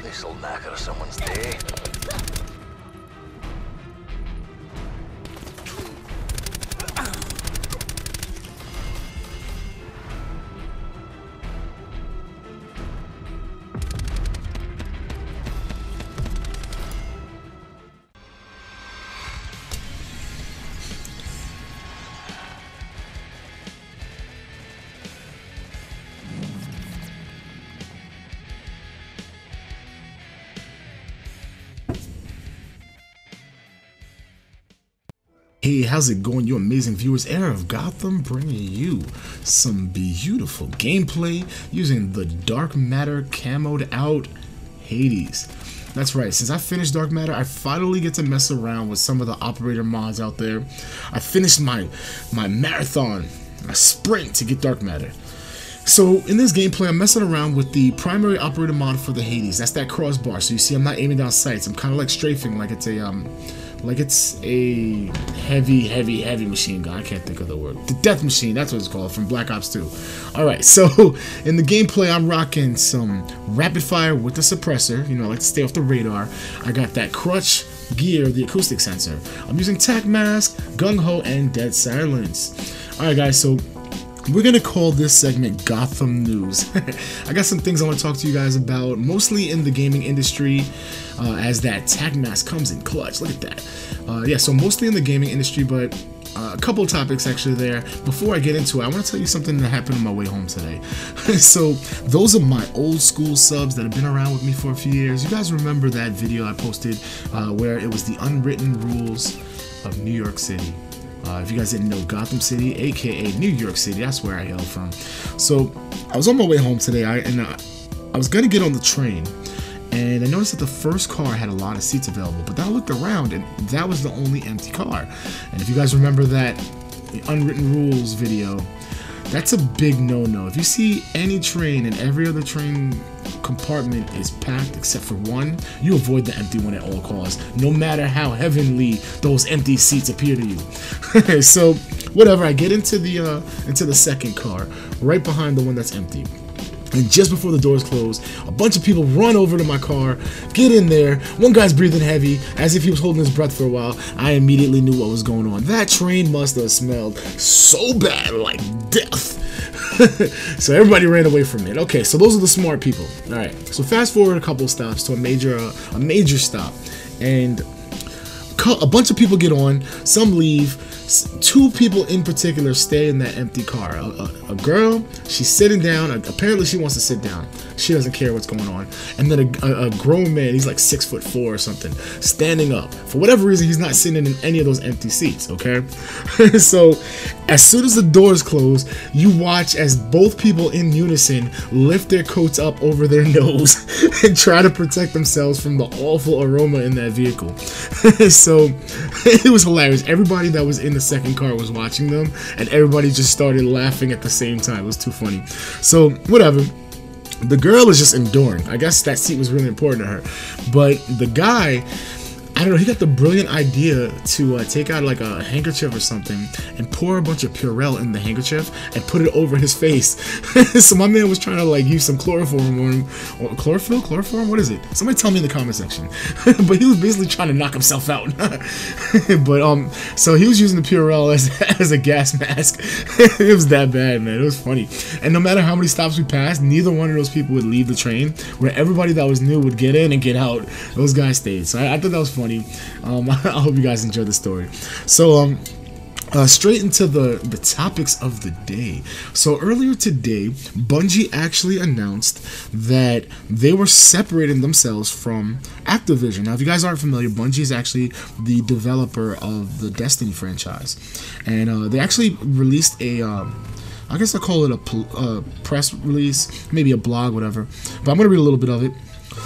This'll knacker someone's day. Hey, how's it going, you amazing viewers? Heir of Gotham bringing you some beautiful gameplay using the Dark Matter camoed out Hades. That's right, since I finished Dark Matter, I finally get to mess around with some of the operator mods out there. I finished my marathon, my sprint to get Dark Matter. So in this gameplay, I'm messing around with the primary operator mod for the Hades. That's that crossbar. So you see I'm not aiming down sights. I'm kind of like strafing like it's a heavy machine gun. I can't think of the word. The death machine, that's what it's called, from Black Ops 2. Alright, so in the gameplay, I'm rocking some rapid fire with the suppressor. You know, I like to stay off the radar. I got that crutch gear, the acoustic sensor. I'm using tac mask, gung ho, and dead silence. Alright guys, so we're gonna call this segment Gotham News. I got some things I want to talk to you guys about, mostly in the gaming industry, as that tac mask comes in clutch. Look at that. Yeah, so mostly in the gaming industry, but a couple of topics actually there. Before I get into it, I want to tell you something that happened on my way home today. So those are my old school subs that have been around with me for a few years. You guys remember that video I posted where it was the unwritten rules of New York City. If you guys didn't know, Gotham City, aka New York City, that's where I hail from. So I was on my way home today, I was gonna get on the train, and I noticed that the first car had a lot of seats available, but then I looked around and that was the only empty car. And if you guys remember that unwritten rules video, that's a big no-no. If you see any train and every other train compartment is packed except for one, you avoid the empty one at all costs, no matter how heavenly those empty seats appear to you. So whatever, I get into the second car, right behind the one that's empty. And just before the doors close, a bunch of people run over to my car, get in there. One guy's breathing heavy, as if he was holding his breath for a while. I immediately knew what was going on. That train must have smelled so bad, like death. So everybody ran away from it. Okay, so those are the smart people. All right, so fast forward a couple stops to a major stop, and a bunch of people get on. Some leave. Two people in particular stay in that empty car. A girl, she's sitting down. Apparently she wants to sit down. She doesn't care what's going on. And then a grown man, he's like 6'4" or something, standing up. For whatever reason, he's not sitting in any of those empty seats, okay? So as soon as the doors close, you watch as both people in unison lift their coats up over their nose and try to protect themselves from the awful aroma in that vehicle. So it was hilarious. Everybody that was in the second car was watching them, and everybody just started laughing at the same time. It was too funny. So whatever, the girl is just enduring. I guess that seat was really important to her, but the guy, I don't know, he got the brilliant idea to take out like a handkerchief or something and pour a bunch of Purell in the handkerchief and put it over his face. So my man was trying to like use some chloroform on him. Or chloroform? What is it? Somebody tell me in the comment section. But he was basically trying to knock himself out. But so he was using the Purell as a gas mask. It was that bad, man. It was funny. And no matter how many stops we passed, neither one of those people would leave the train. Where everybody that was new would get in and get out. Those guys stayed. So I thought that was funny. I hope you guys enjoyed the story. So straight into the topics of the day. So earlier today, Bungie actually announced that they were separating themselves from Activision. Now, if you guys aren't familiar, Bungie is actually the developer of the Destiny franchise, and they actually released a I guess I call it a press release, maybe a blog, whatever, but I'm gonna read a little bit of it.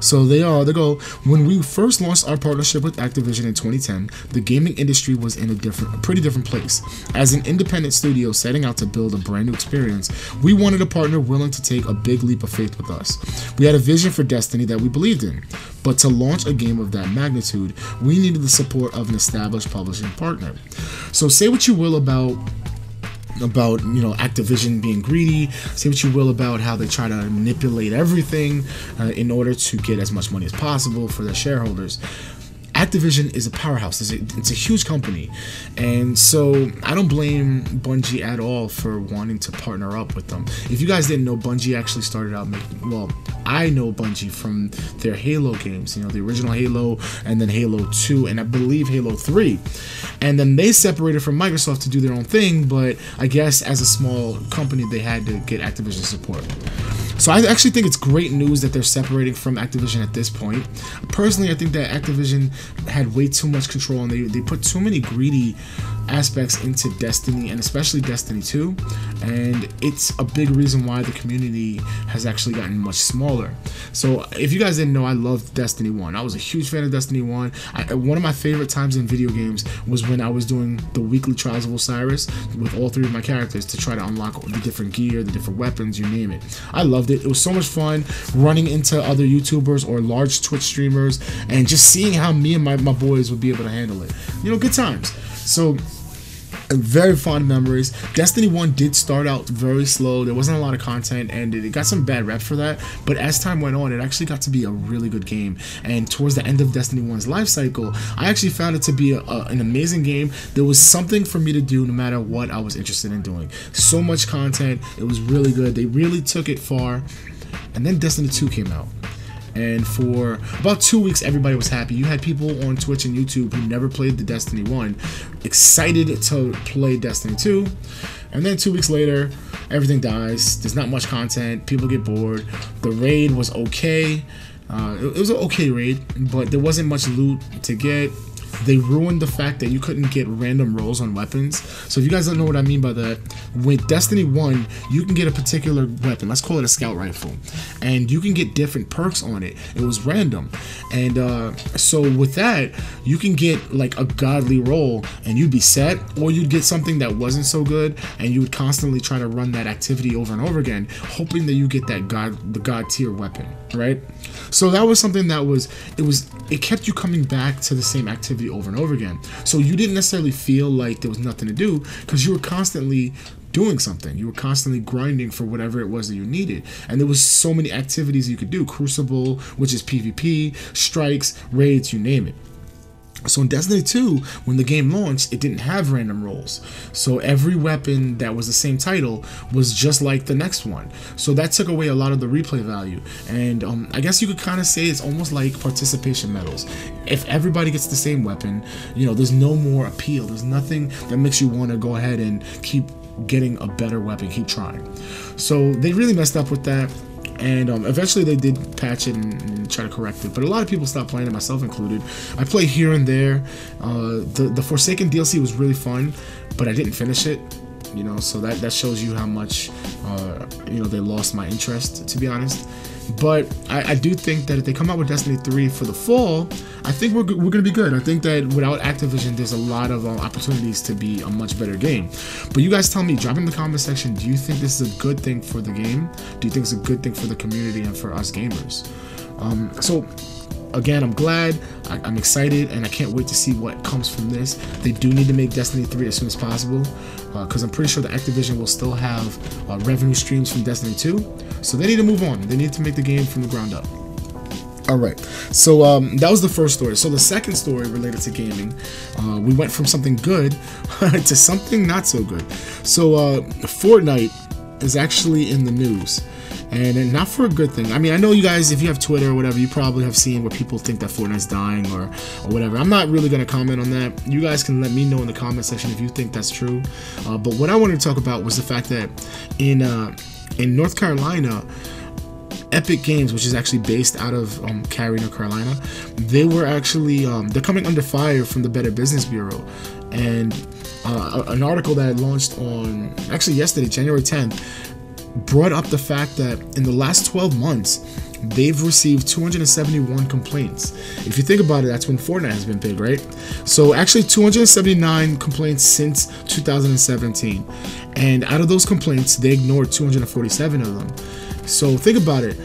So they go, when we first launched our partnership with Activision in 2010, the gaming industry was in a pretty different place. As an independent studio setting out to build a brand new experience, we wanted a partner willing to take a big leap of faith with us. We had a vision for Destiny that we believed in, but to launch a game of that magnitude, we needed the support of an established publishing partner. So say what you will about about, you know, Activision being greedy. Say what you will about how they try to manipulate everything in order to get as much money as possible for their shareholders. Activision is a powerhouse. It's a huge company, and so I don't blame Bungie at all for wanting to partner up with them. If you guys didn't know, Bungie actually started out making, well, I know Bungie from their Halo games, you know, the original Halo, and then Halo 2, and I believe Halo 3. And then they separated from Microsoft to do their own thing, but I guess as a small company, they had to get Activision support. So I actually think it's great news that they're separating from Activision at this point. Personally, I think that Activision had way too much control, and they put too many greedy aspects into Destiny, and especially Destiny 2, and it's a big reason why the community has actually gotten much smaller. So if you guys didn't know, I loved Destiny 1. I was a huge fan of Destiny 1. One of my favorite times in video games was when I was doing the weekly Trials of Osiris with all 3 of my characters to try to unlock the different gear, the different weapons, you name it. I loved it. It was so much fun running into other YouTubers or large Twitch streamers and just seeing how me and my boys would be able to handle it. You know, good times. So very fond memories. Destiny 1 did start out very slow. There wasn't a lot of content, and it got some bad rep for that. But as time went on, it actually got to be a really good game. And towards the end of Destiny 1's life cycle, I actually found it to be an amazing game. There was something for me to do no matter what I was interested in doing. So much content. It was really good. They really took it far. And then Destiny 2 came out. And for about 2 weeks, everybody was happy. You had people on Twitch and YouTube who never played the Destiny 1 excited to play Destiny 2. And then 2 weeks later, everything dies. There's not much content. People get bored. The raid was okay. It was an okay raid, but there wasn't much loot to get. They ruined the fact that you couldn't get random rolls on weapons. So if you guys don't know what I mean by that, with Destiny 1, you can get a particular weapon. Let's call it a scout rifle. And you can get different perks on it. It was random. And so with that, you can get like a godly roll and you'd be set, or you'd get something that wasn't so good and you would constantly try to run that activity over and over again, hoping that you get that the god tier weapon, right? So that was something that it kept you coming back to the same activity over and over again. So you didn't necessarily feel like there was nothing to do because you were constantly doing something. You were constantly grinding for whatever it was that you needed. And there was so many activities you could do. Crucible, which is PvP, strikes, raids, you name it. So in Destiny 2, when the game launched, it didn't have random rolls. So every weapon that was the same title was just like the next one. So that took away a lot of the replay value. And I guess you could kind of say it's almost like participation medals. If everybody gets the same weapon, you know, there's no more appeal. There's nothing that makes you want to go ahead and keep getting a better weapon, keep trying. So they really messed up with that. And eventually they did patch it and try to correct it. But a lot of people stopped playing it, myself included. I play here and there. The Forsaken DLC was really fun, but I didn't finish it. You know, so that shows you how much, you know, they lost my interest, to be honest. But I do think that if they come out with Destiny 3 for the fall, I think we're going to be good. I think that without Activision, there's a lot of opportunities to be a much better game. But you guys tell me, drop in the comment section, do you think this is a good thing for the game? Do you think it's a good thing for the community and for us gamers? So again, I'm glad, I'm excited, and I can't wait to see what comes from this. They do need to make Destiny 3 as soon as possible, because I'm pretty sure that Activision will still have revenue streams from Destiny 2, so they need to move on. They need to make the game from the ground up. Alright, so that was the first story. So the second story related to gaming, we went from something good to something not so good. So Fortnite is actually in the news. And not for a good thing. I mean, I know you guys, if you have Twitter or whatever, you probably have seen where people think that Fortnite's dying or whatever. I'm not really going to comment on that. You guys can let me know in the comment section if you think that's true. But what I wanted to talk about was the fact that in North Carolina, Epic Games, which is actually based out of Cary, North Carolina, they were actually, they're coming under fire from the Better Business Bureau. And an article that launched on, actually yesterday, January 10th, brought up the fact that in the last 12 months, they've received 271 complaints. If you think about it, that's when Fortnite has been big, right? So actually 279 complaints since 2017. And out of those complaints, they ignored 247 of them. So think about it.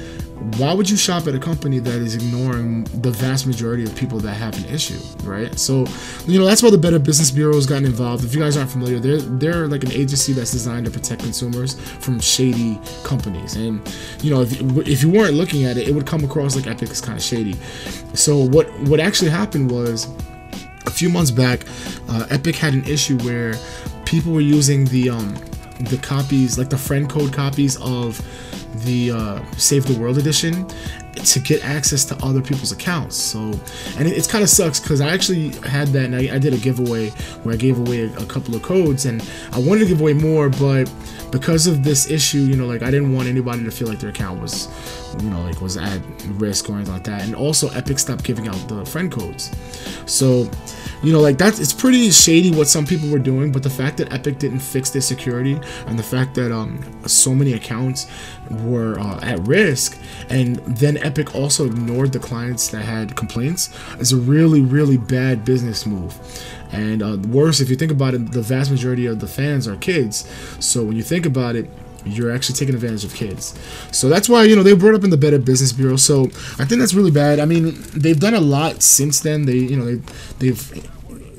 why would you shop at a company that is ignoring the vast majority of people that have an issue, right? So, you know, that's why the Better Business Bureau has gotten involved. If you guys aren't familiar, they're like an agency that's designed to protect consumers from shady companies. And, you know, if you weren't looking at it, it would come across like Epic is kind of shady. So what actually happened was, a few months back, Epic had an issue where people were using the copies, like the friend code copies of the Save the World edition, to get access to other people's accounts. So, and it kind of sucks because I actually had that, and I did a giveaway where I gave away a couple of codes, and I wanted to give away more, but because of this issue, you know, like I didn't want anybody to feel like their account was, you know, like was at risk or anything like that. And also Epic stopped giving out the friend codes. So, you know, like it's pretty shady what some people were doing, but the fact that Epic didn't fix their security, and the fact that so many accounts were at risk, and then Epic also ignored the clients that had complaints, is a really, really bad business move. And worse, if you think about it, the vast majority of the fans are kids. So when you think about it, you're actually taking advantage of kids. So that's why, you know, they brought up in the Better Business Bureau. So I think that's really bad. I mean, they've done a lot since then. They've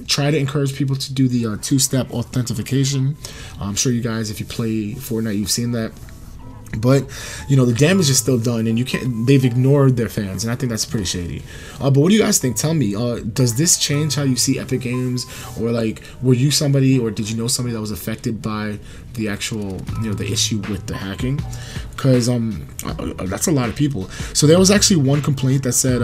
tried to encourage people to do the two-step authentication. I'm sure you guys, if you play Fortnite, you've seen that. But, you know, the damage is still done, and they've ignored their fans, and I think that's pretty shady. But what do you guys think? Tell me, does this change how you see Epic Games? Or, like, were you somebody, or did you know somebody that was affected by the actual, you know, the issue with the hacking? Because that's a lot of people. So there was actually one complaint that said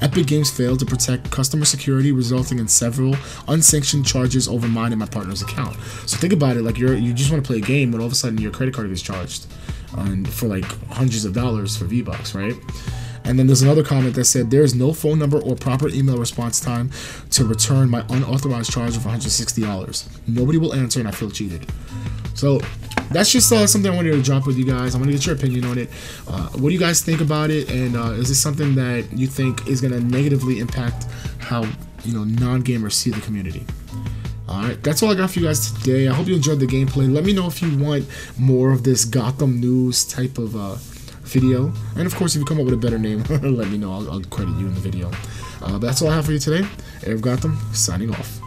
Epic Games failed to protect customer security, resulting in several unsanctioned charges over mine and my partner's account. So think about it, like you just want to play a game, but all of a sudden your credit card gets charged, and for like hundreds of dollars for V-Bucks, right? And then there's another comment that said, there is no phone number or proper email response time to return my unauthorized charge of $160. Nobody will answer, and I feel cheated. So that's just something I wanted to drop with you guys. I want to get your opinion on it. What do you guys think about it? And is this something that you think is going to negatively impact how, you know, non-gamers see the community? Alright, that's all I got for you guys today. I hope you enjoyed the gameplay. Let me know if you want more of this Gotham news type of video. And of course, if you come up with a better name, let me know. I'll credit you in the video. But that's all I have for you today. HeirOfGotham, signing off.